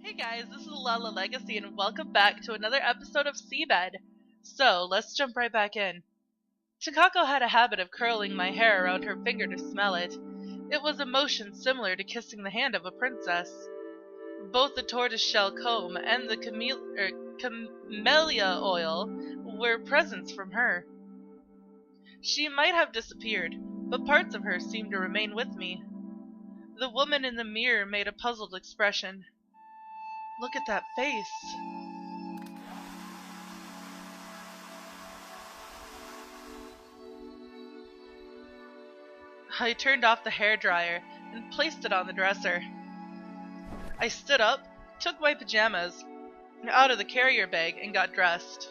Hey guys, this is Lala Legacy and welcome back to another episode of SeaBed. So, let's jump right back in. Takako had a habit of curling my hair around her finger to smell it. It was a motion similar to kissing the hand of a princess. Both the tortoiseshell comb and the camellia oil were presents from her. She might have disappeared, but parts of her seemed to remain with me. The woman in the mirror made a puzzled expression. Look at that face. I turned off the hairdryer and placed it on the dresser. I stood up, took my pajamas out of the carrier bag, and got dressed.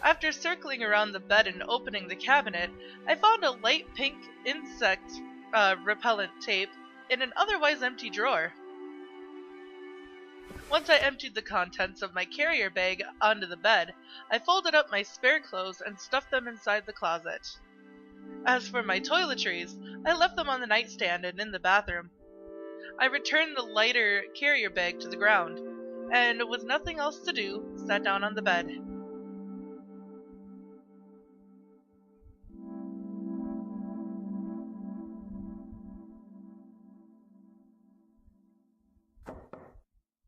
After circling around the bed and opening the cabinet, I found a light pink insect repellent tape in an otherwise empty drawer. Once I emptied the contents of my carrier bag onto the bed, I folded up my spare clothes and stuffed them inside the closet. As for my toiletries, I left them on the nightstand and in the bathroom. I returned the lighter carrier bag to the ground, and with nothing else to do, sat down on the bed.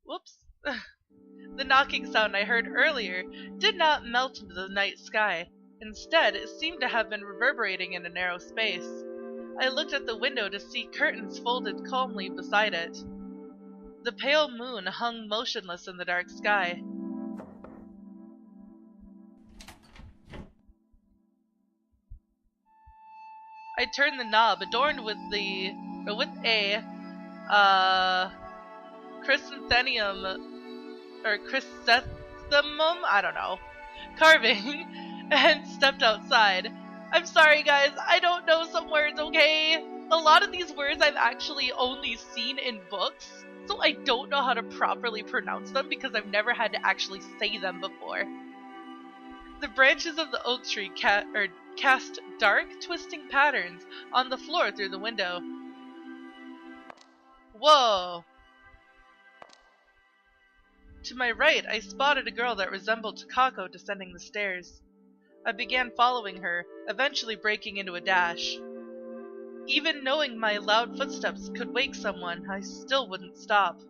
Whoops. The knocking sound I heard earlier did not melt into the night sky. Instead, it seemed to have been reverberating in a narrow space. I looked at the window to see curtains folded calmly beside it. The pale moon hung motionless in the dark sky. I turned the knob adorned with a chrysanthemum, I don't know, carving, and stepped outside. I'm sorry guys, I don't know some words, okay? A lot of these words I've actually only seen in books, so I don't know how to properly pronounce them because I've never had to actually say them before. The branches of the oak tree cast dark, twisting patterns on the floor through the window. Whoa! To my right, I spotted a girl that resembled Takako descending the stairs. I began following her, eventually breaking into a dash. Even knowing my loud footsteps could wake someone, I still wouldn't stop.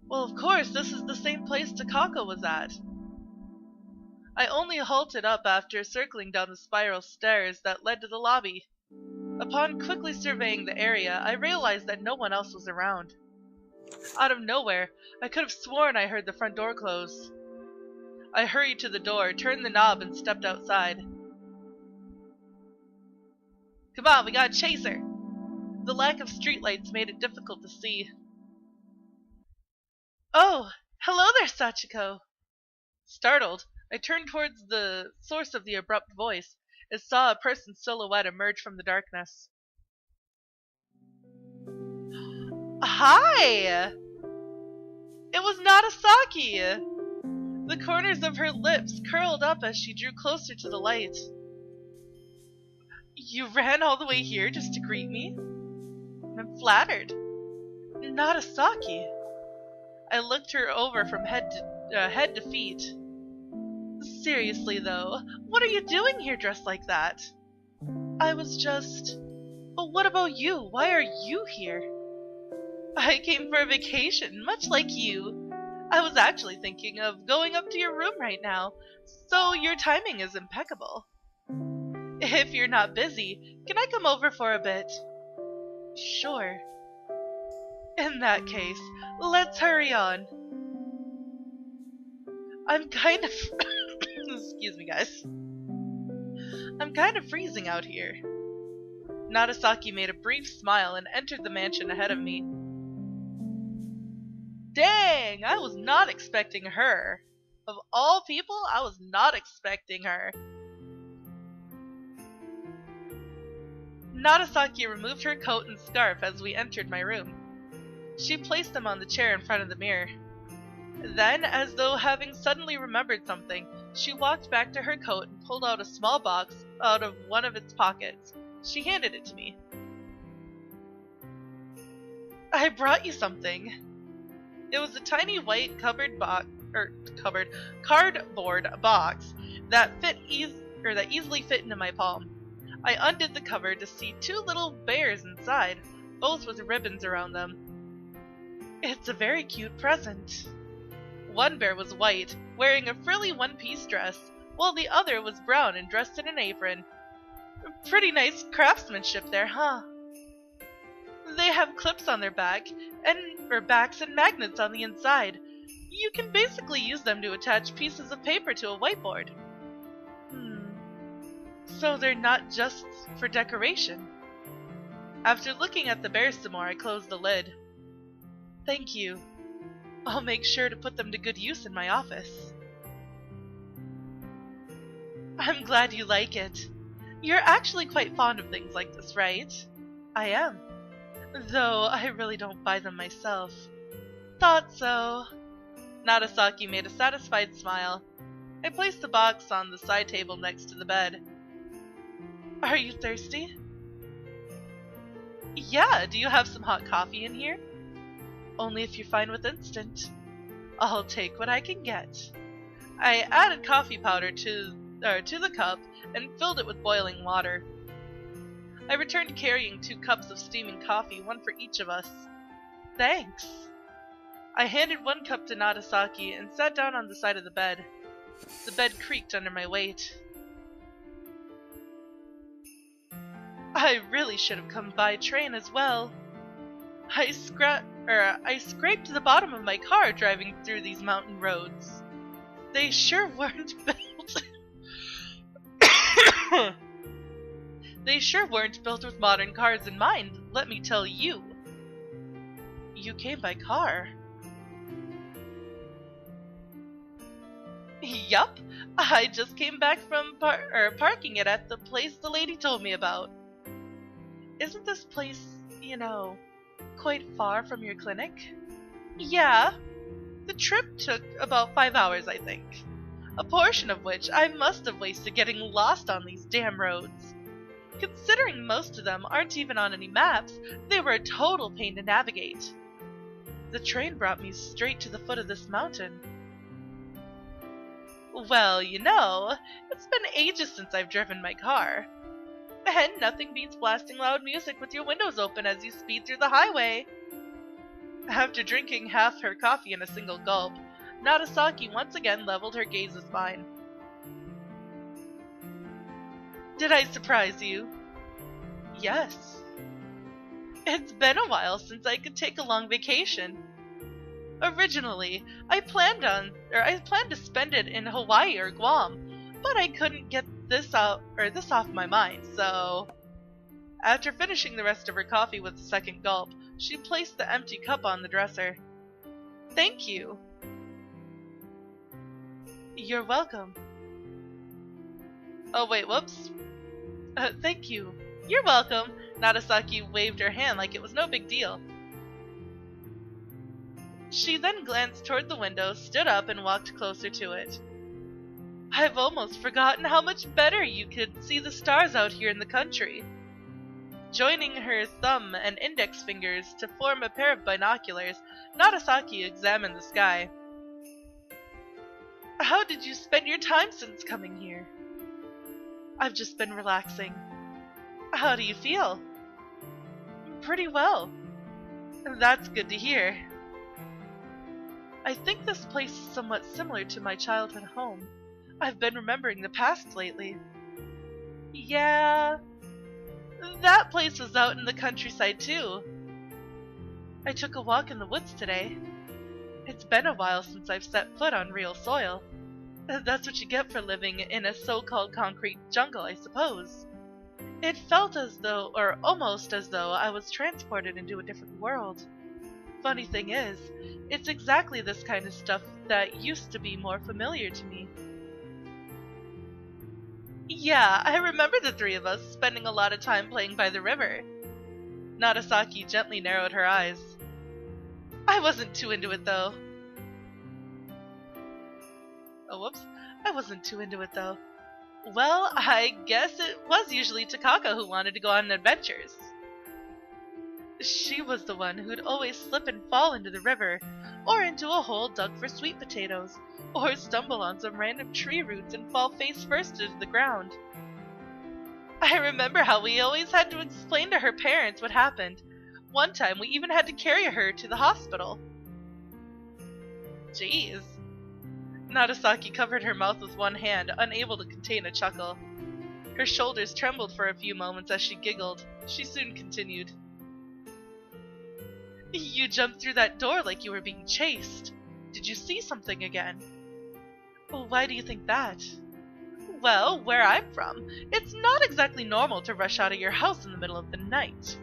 Well, of course, this is the same place Takako was at. I only halted up after circling down the spiral stairs that led to the lobby. Upon quickly surveying the area, I realized that no one else was around. Out of nowhere, I could have sworn I heard the front door close. I hurried to the door, turned the knob, and stepped outside. Come on, we gotta chase her! The lack of streetlights made it difficult to see. Oh, hello there, Sachiko! Startled, I turned towards the source of the abrupt voice and saw a person's silhouette emerge from the darkness. Hi! It was Nagasaki! The corners of her lips curled up as she drew closer to the light. You ran all the way here just to greet me? I'm flattered. Nagasaki. I looked her over from head to feet. Seriously though, what are you doing here dressed like that? I was just... But what about you? Why are you here? I came for a vacation, much like you. I was actually thinking of going up to your room right now, so your timing is impeccable. If you're not busy, can I come over for a bit? Sure. In that case, let's hurry on. I'm kind of... Excuse me, guys. I'm kind of freezing out here. Nagasaki made a brief smile and entered the mansion ahead of me. Dang, I was not expecting her. Of all people, I was not expecting her. Nagasaki removed her coat and scarf as we entered my room. She placed them on the chair in front of the mirror. Then, as though having suddenly remembered something, she walked back to her coat and pulled out a small box out of one of its pockets. She handed it to me. I brought you something. It was a tiny white cardboard box that that easily fit into my palm. I undid the cover to see two little bears inside, both with ribbons around them. It's a very cute present. One bear was white, wearing a frilly one-piece dress, while the other was brown and dressed in an apron. Pretty nice craftsmanship there, huh? They have clips on their backs and magnets on the inside. You can basically use them to attach pieces of paper to a whiteboard. So they're not just for decoration. After looking at the bears some more, I closed the lid. Thank you. I'll make sure to put them to good use in my office. I'm glad you like it. You're actually quite fond of things like this, right? I am. Though I really don't buy them myself. Thought so. Nagasaki made a satisfied smile. I placed the box on the side table next to the bed. Are you thirsty? Yeah, do you have some hot coffee in here? Only if you're fine with instant. I'll take what I can get. I added coffee powder to the cup and filled it with boiling water. I returned carrying 2 cups of steaming coffee, one for each of us. Thanks. I handed 1 cup to Nagasaki and sat down on the side of the bed. The bed creaked under my weight. I really should have come by train as well. I scraped the bottom of my car driving through these mountain roads. They sure weren't built. They sure weren't built with modern cars in mind, let me tell you. You came by car. Yup, I just came back from parking it at the place the lady told me about. Isn't this place, quite far from your clinic? Yeah. The trip took about 5 hours, I think. A portion of which I must have wasted getting lost on these damn roads. Considering most of them aren't even on any maps, they were a total pain to navigate. The train brought me straight to the foot of this mountain. Well, it's been ages since I've driven my car. And nothing beats blasting loud music with your windows open as you speed through the highway. After drinking half her coffee in a single gulp, Nagasaki once again leveled her gaze with mine. Did I surprise you? Yes. It's been a while since I could take a long vacation. Originally, I planned to spend it in Hawaii or Guam, but I couldn't get this off my mind, so... After finishing the rest of her coffee with a second gulp, she placed the empty cup on the dresser. Thank you. You're welcome. Oh wait, whoops. Thank you. You're welcome. Nagasaki waved her hand like it was no big deal. She then glanced toward the window, stood up, and walked closer to it. I've almost forgotten how much better you could see the stars out here in the country. Joining her thumb and index fingers to form a pair of binoculars, Nagasaki examined the sky. How did you spend your time since coming here? I've just been relaxing. How do you feel? Pretty well. That's good to hear. I think this place is somewhat similar to my childhood home. I've been remembering the past lately. Yeah, that place was out in the countryside too. I took a walk in the woods today. It's been a while since I've set foot on real soil. That's what you get for living in a so-called concrete jungle, I suppose. It felt as though, or almost as though, I was transported into a different world. Funny thing is, it's exactly this kind of stuff that used to be more familiar to me. Yeah, I remember the 3 of us spending a lot of time playing by the river. Nagasaki gently narrowed her eyes. I wasn't too into it though. Oh, whoops. I wasn't too into it though. Well, I guess it was usually Takako who wanted to go on adventures. She was the one who'd always slip and fall into the river, or into a hole dug for sweet potatoes, or stumble on some random tree roots and fall face first into the ground. I remember how we always had to explain to her parents what happened. One time we even had to carry her to the hospital. Jeez. Narasaki covered her mouth with one hand, unable to contain a chuckle. Her shoulders trembled for a few moments as she giggled. She soon continued. You jumped through that door like you were being chased. Did you see something again? Why do you think that? Well, where I'm from, it's not exactly normal to rush out of your house in the middle of the night.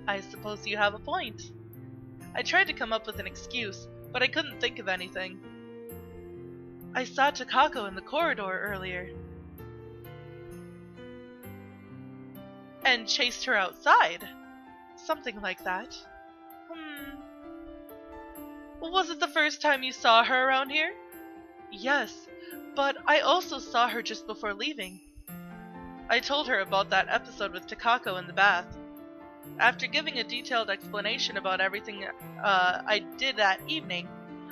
I suppose you have a point. I tried to come up with an excuse, but I couldn't think of anything. I saw Takako in the corridor earlier. And chased her outside. Something like that. Was it the first time you saw her around here? Yes, but I also saw her just before leaving. I told her about that episode with Takako in the bath. After giving a detailed explanation about everything I did that evening,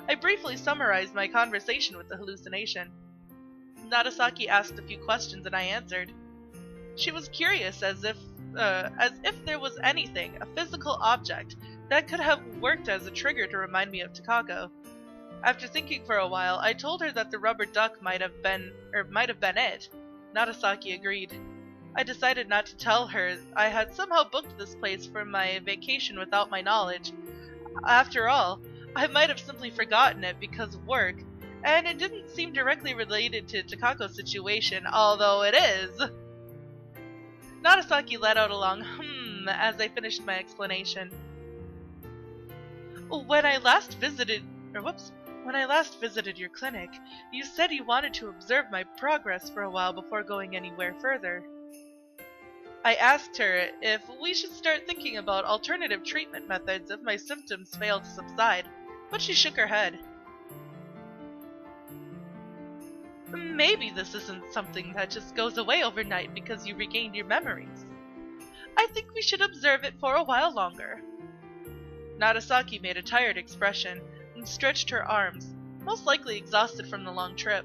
I briefly summarized my conversation with the hallucination. Narasaki asked a few questions and I answered. She was curious as if there was anything, a physical object, that could have worked as a trigger to remind me of Takako. After thinking for a while, I told her that the rubber duck might have been it. Narasaki agreed. I decided not to tell her I had somehow booked this place for my vacation without my knowledge. After all, I might have simply forgotten it because of work, and it didn't seem directly related to Takako's situation, although it is. Narasaki let out a long as I finished my explanation. When I last visited your clinic, you said you wanted to observe my progress for a while before going anywhere further. I asked her if we should start thinking about alternative treatment methods if my symptoms fail to subside, but she shook her head. Maybe this isn't something that just goes away overnight because you regained your memories. I think we should observe it for a while longer. Narasaki made a tired expression and stretched her arms, most likely exhausted from the long trip.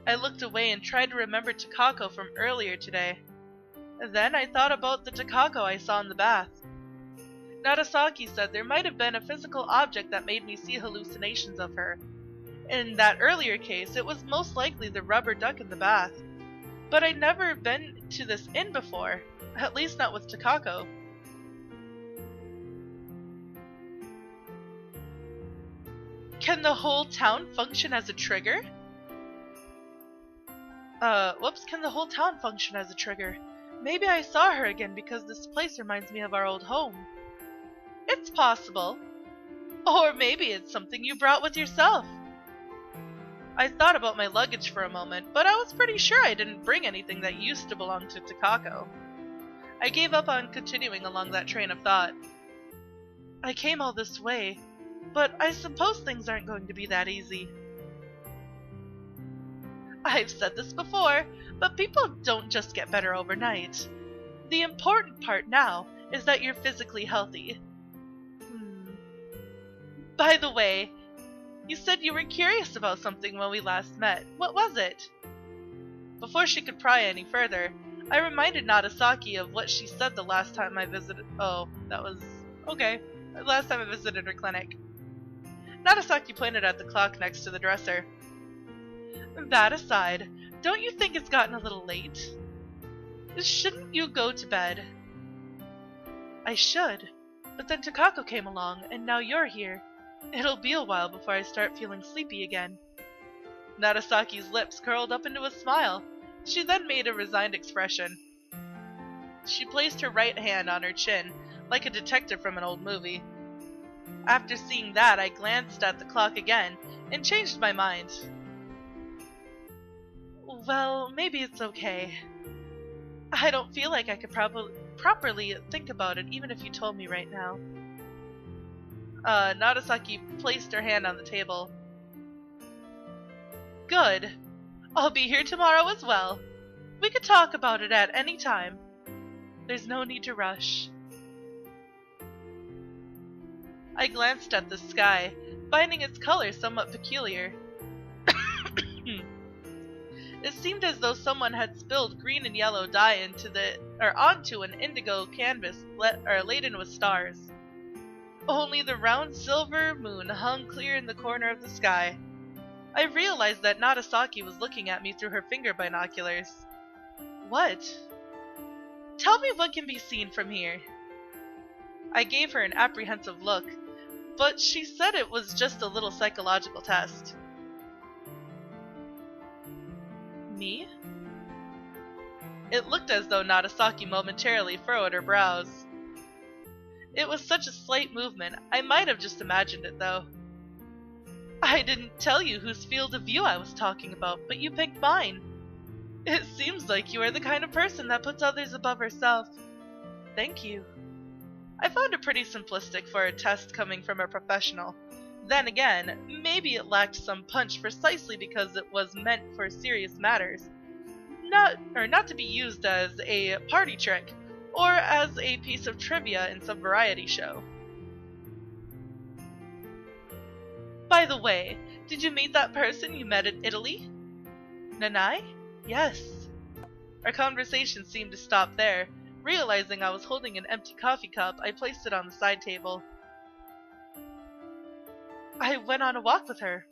I looked away and tried to remember Takako from earlier today. Then I thought about the Takako I saw in the bath. Narasaki said there might have been a physical object that made me see hallucinations of her. In that earlier case, it was most likely the rubber duck in the bath. But I'd never been to this inn before, at least not with Takako. Can the whole town function as a trigger? Can the whole town function as a trigger? Maybe I saw her again because this place reminds me of our old home. It's possible. Or maybe it's something you brought with yourself. I thought about my luggage for a moment, but I was pretty sure I didn't bring anything that used to belong to Takako. I gave up on continuing along that train of thought. I came all this way, but I suppose things aren't going to be that easy. I've said this before, but people don't just get better overnight. The important part now is that you're physically healthy. By the way, you said you were curious about something when we last met. What was it? Before she could pry any further, I reminded Narasaki of what she said the last time I visited. Oh, that was okay. Last time I visited her clinic. Narasaki pointed at the clock next to the dresser. That aside, don't you think it's gotten a little late? Shouldn't you go to bed? I should, but then Takako came along, and now you're here. It'll be a while before I start feeling sleepy again. Narasaki's lips curled up into a smile. She then made a resigned expression. She placed her right hand on her chin, like a detective from an old movie. After seeing that, I glanced at the clock again, and changed my mind. Well, maybe it's okay. I don't feel like I could properly think about it, even if you told me right now. Narasaki placed her hand on the table. Good. I'll be here tomorrow as well. We could talk about it at any time. There's no need to rush. I glanced at the sky, finding its color somewhat peculiar. It seemed as though someone had spilled green and yellow dye onto an indigo canvas laden with stars. Only the round silver moon hung clear in the corner of the sky. I realized that Narasaki was looking at me through her finger binoculars. What? Tell me what can be seen from here. I gave her an apprehensive look, but she said it was just a little psychological test. Me? It looked as though Narasaki momentarily furrowed her brows. It was such a slight movement, I might have just imagined it though. I didn't tell you whose field of view I was talking about, but you picked mine. It seems like you are the kind of person that puts others above herself. Thank you. I found it pretty simplistic for a test coming from a professional. Then again, maybe it lacked some punch precisely because it was meant for serious matters. Not to be used as a party trick, or as a piece of trivia in some variety show. By the way, did you meet that person you met in Italy? Nanai? Yes. Our conversation seemed to stop there. Realizing I was holding an empty coffee cup, I placed it on the side table. I went on a walk with her.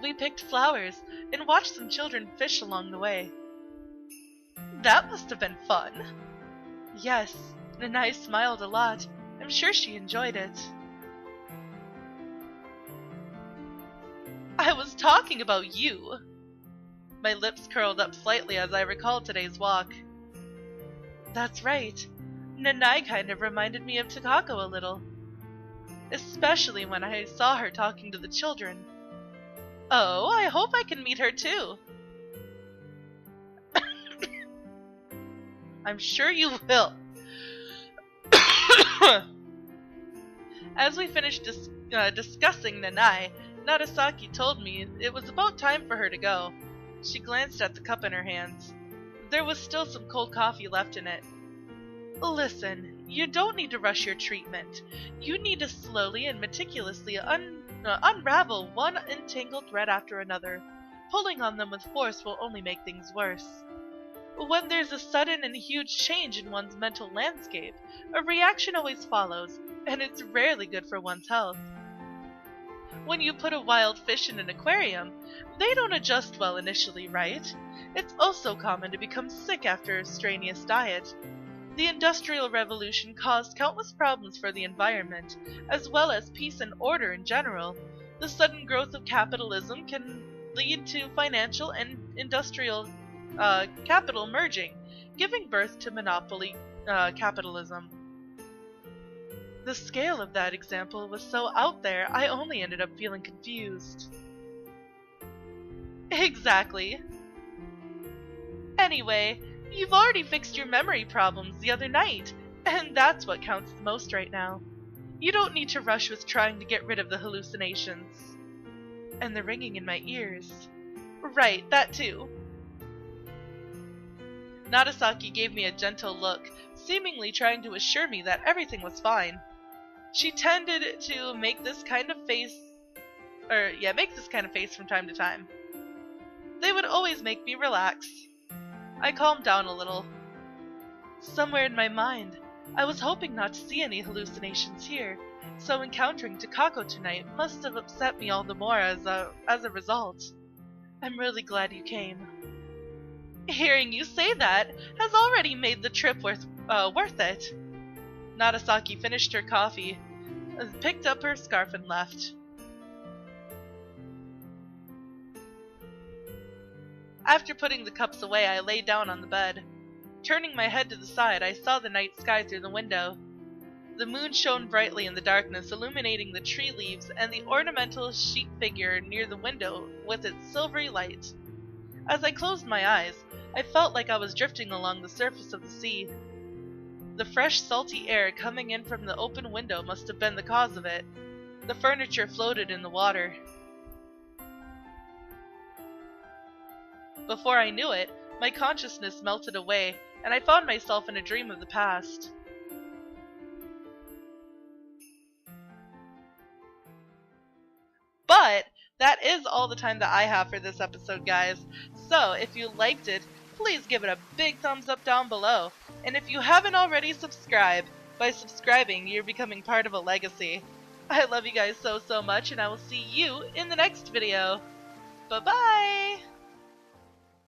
We picked flowers and watched some children fish along the way. That must have been fun. Yes, Nanai smiled a lot. I'm sure she enjoyed it. I was talking about you. My lips curled up slightly as I recalled today's walk. That's right. Nanai kind of reminded me of Takako a little. Especially when I saw her talking to the children. Oh, I hope I can meet her too. I'm sure you will. As we finished discussing Nanai, Narasaki told me it was about time for her to go. She glanced at the cup in her hands. There was still some cold coffee left in it. Listen, you don't need to rush your treatment. You need to slowly and meticulously unravel one entangled thread after another. Pulling on them with force will only make things worse. When there's a sudden and huge change in one's mental landscape, a reaction always follows, and it's rarely good for one's health. When you put a wild fish in an aquarium, they don't adjust well initially, right? It's also common to become sick after a strenuous diet. The Industrial Revolution caused countless problems for the environment, as well as peace and order in general. The sudden growth of capitalism can lead to financial and industrial capital merging, giving birth to monopoly capitalism. The scale of that example was so out there, I only ended up feeling confused. Exactly. Anyway, you've already fixed your memory problems the other night, and that's what counts the most right now. You don't need to rush with trying to get rid of the hallucinations. And the ringing in my ears. Right, that too. Narasaki gave me a gentle look, seemingly trying to assure me that everything was fine. She tended to make this kind of face from time to time. They would always make me relax. I calmed down a little. Somewhere in my mind, I was hoping not to see any hallucinations here, so encountering Takako tonight must have upset me all the more as a result. I'm really glad you came. Hearing you say that has already made the trip worth it. Narasaki finished her coffee, picked up her scarf and left. After putting the cups away, I lay down on the bed. Turning my head to the side, I saw the night sky through the window. The moon shone brightly in the darkness, illuminating the tree leaves and the ornamental sheep figure near the window with its silvery light. As I closed my eyes, I felt like I was drifting along the surface of the sea. The fresh, salty air coming in from the open window must have been the cause of it. The furniture floated in the water. Before I knew it, My consciousness melted away, and I found myself in a dream of the past. But that is all the time that I have for this episode, guys. So if you liked it, please give it a big thumbs up down below. And if you haven't already subscribed, by subscribing, you're becoming part of a legacy. I love you guys so much, and I will see you in the next video. Bye-bye!